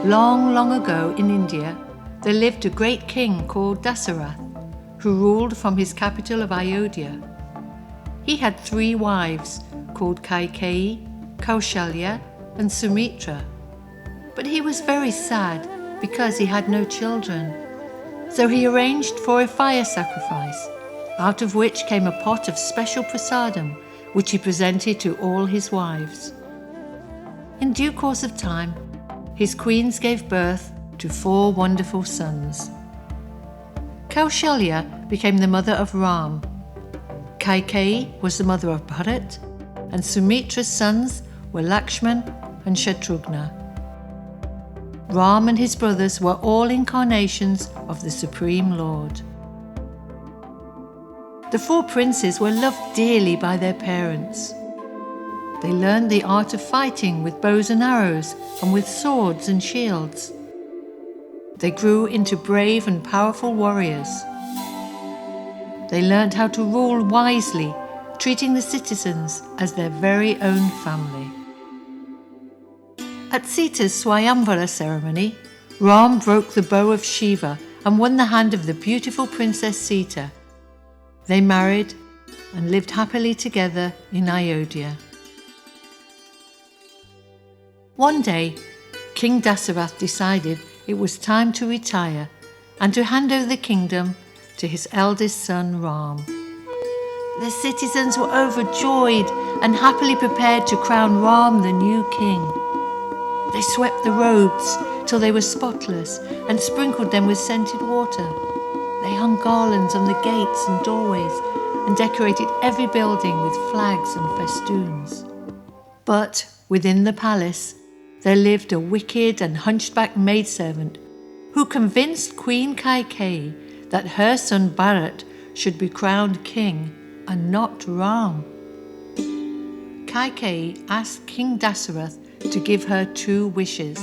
Long, long ago in India, there lived a great king called Dasarath, who ruled from his capital of Ayodhya. He had 3 wives called Kaikeyi, Kaushalya, and Sumitra. But he was very sad because he had no children. So he arranged for a fire sacrifice, out of which came a pot of special prasadam, which he presented to all his wives. In due course of time, his queens gave birth to 4 wonderful sons. Kaushalya became the mother of Ram. Kaikeyi was the mother of Bharat, and Sumitra's sons were Lakshman and Shatrughna. Ram and his brothers were all incarnations of the Supreme Lord. The 4 princes were loved dearly by their parents. They learned the art of fighting with bows and arrows and with swords and shields. They grew into brave and powerful warriors. They learned how to rule wisely, treating the citizens as their very own family. At Sita's Swayamvara ceremony, Ram broke the bow of Shiva and won the hand of the beautiful Princess Sita. They married and lived happily together in Ayodhya. One day, King Dasarath decided it was time to retire and to hand over the kingdom to his eldest son Ram. The citizens were overjoyed and happily prepared to crown Ram the new king. They swept the roads till they were spotless and sprinkled them with scented water. They hung garlands on the gates and doorways and decorated every building with flags and festoons. But within the palace, there lived a wicked and hunchbacked maidservant who convinced Queen Kaikeyi that her son Bharat should be crowned king and not Ram. Kaikeyi asked King Dasarath to give her 2 wishes.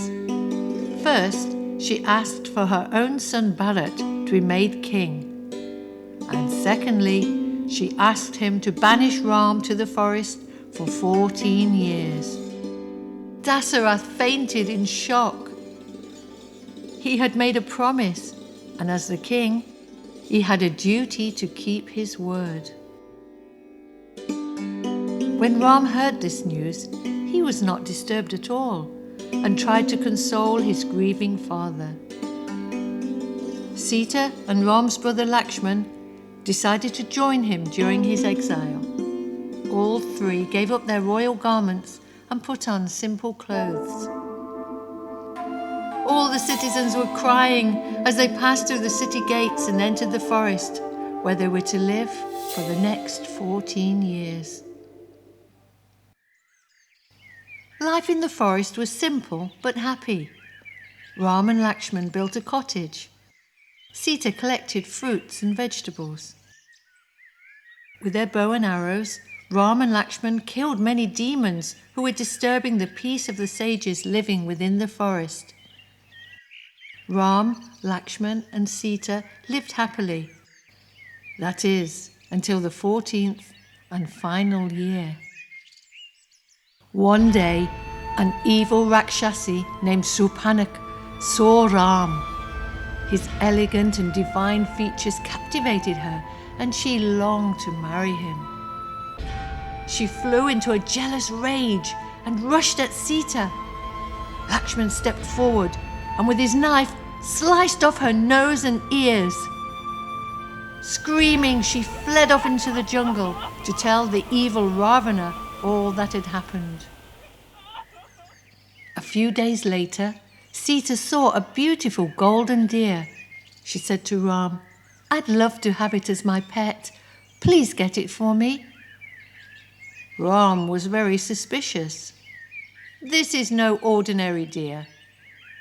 First, she asked for her own son Bharat to be made king. And secondly, she asked him to banish Ram to the forest for 14 years. Dasarath fainted in shock. He had made a promise, and as the king, he had a duty to keep his word. When Ram heard this news, he was not disturbed at all and tried to console his grieving father. Sita and Ram's brother Lakshman decided to join him during his exile. All 3 gave up their royal garments and put on simple clothes. All the citizens were crying as they passed through the city gates and entered the forest, where they were to live for the next 14 years. Life in the forest was simple but happy. Ram and Lakshman built a cottage. Sita collected fruits and vegetables. With their bow and arrows, Ram and Lakshman killed many demons who were disturbing the peace of the sages living within the forest. Ram, Lakshman, and Sita lived happily. That is, until the 14th and final year. One day, an evil Rakshasi named Surpanak saw Ram. His elegant and divine features captivated her, and she longed to marry him. She flew into a jealous rage and rushed at Sita. Lakshman stepped forward and with his knife sliced off her nose and ears. Screaming, she fled off into the jungle to tell the evil Ravana all that had happened. A few days later, Sita saw a beautiful golden deer. She said to Ram, "I'd love to have it as my pet. Please get it for me." Ram was very suspicious. "This is no ordinary deer.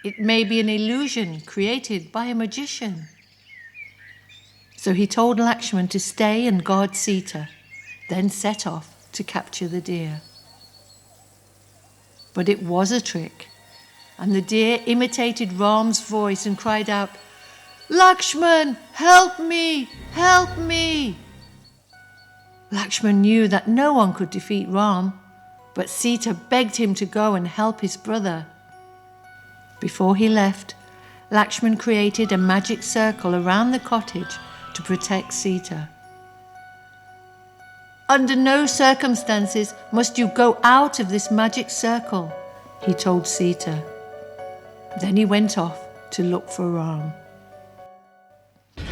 It may be an illusion created by a magician." So he told Lakshman to stay and guard Sita, then set off to capture the deer. But it was a trick, and the deer imitated Ram's voice and cried out, "Lakshman, help me! Help me!" Lakshman knew that no one could defeat Ram, but Sita begged him to go and help his brother. Before he left, Lakshman created a magic circle around the cottage to protect Sita. "Under no circumstances must you go out of this magic circle," he told Sita. Then he went off to look for Ram.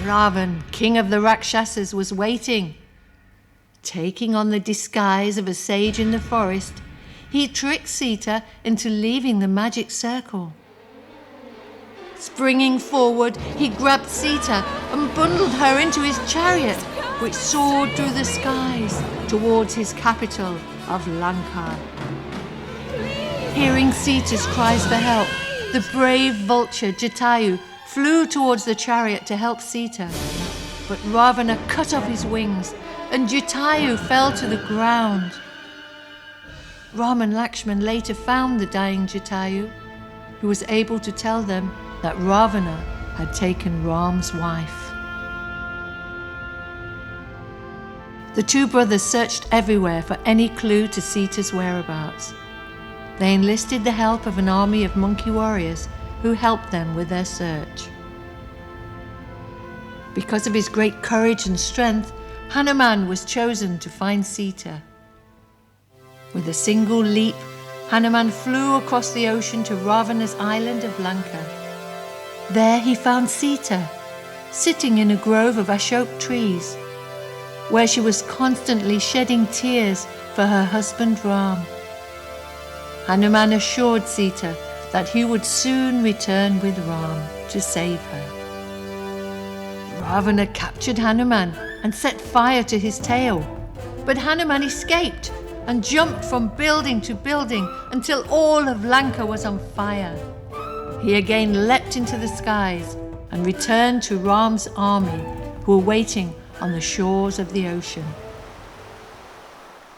Ravan, king of the Rakshasas, was waiting. Taking on the disguise of a sage in the forest, he tricked Sita into leaving the magic circle. Springing forward, he grabbed Sita and bundled her into his chariot, which soared through the skies towards his capital of Lanka. Hearing Sita's cries for help, the brave vulture Jatayu flew towards the chariot to help Sita. But Ravana cut off his wings and Jatayu fell to the ground. Ram and Lakshman later found the dying Jatayu, who was able to tell them that Ravana had taken Ram's wife. The two brothers searched everywhere for any clue to Sita's whereabouts. They enlisted the help of an army of monkey warriors who helped them with their search. Because of his great courage and strength, Hanuman was chosen to find Sita. With a single leap, Hanuman flew across the ocean to Ravana's island of Lanka. There he found Sita, sitting in a grove of ashok trees, where she was constantly shedding tears for her husband Ram. Hanuman assured Sita that he would soon return with Ram to save her. Ravana captured Hanuman and set fire to his tail, but Hanuman escaped and jumped from building to building until all of Lanka was on fire. He again leapt into the skies and returned to Ram's army, who were waiting on the shores of the ocean.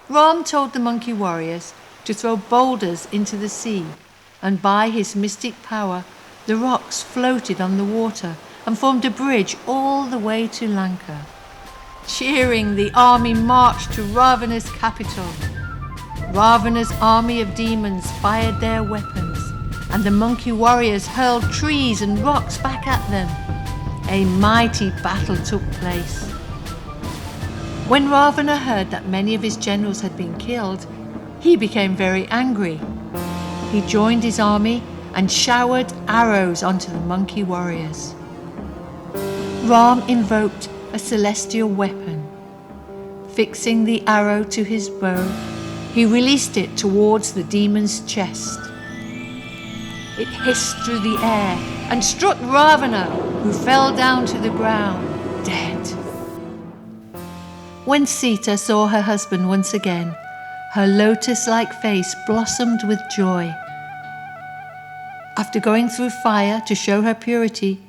Ram told the monkey warriors to throw boulders into the sea, and by his mystic power, the rocks floated on the water and formed a bridge all the way to Lanka. Cheering, the army marched to Ravana's capital. Ravana's army of demons fired their weapons, and the monkey warriors hurled trees and rocks back at them. A mighty battle took place. When Ravana heard that many of his generals had been killed, he became very angry. He joined his army and showered arrows onto the monkey warriors. Ram invoked a celestial weapon. Fixing the arrow to his bow, he released it towards the demon's chest. It hissed through the air and struck Ravana, who fell down to the ground, dead. When Sita saw her husband once again, her lotus-like face blossomed with joy. After going through fire to show her purity,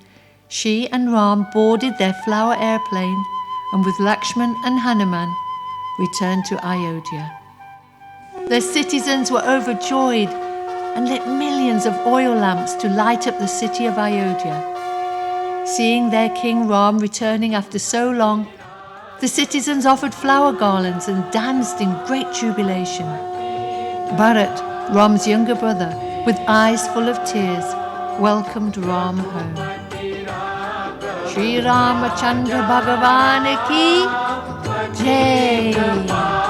she and Ram boarded their flower airplane and with Lakshman and Hanuman returned to Ayodhya. Their citizens were overjoyed and lit millions of oil lamps to light up the city of Ayodhya. Seeing their king Ram returning after so long, the citizens offered flower garlands and danced in great jubilation. Bharat, Ram's younger brother, with eyes full of tears, welcomed Ram home. Shri Ramacandra Bhagavan ki Jai.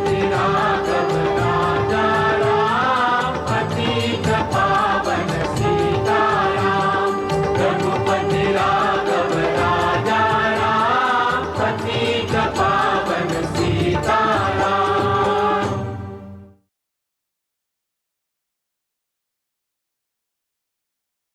Radhe Radhe.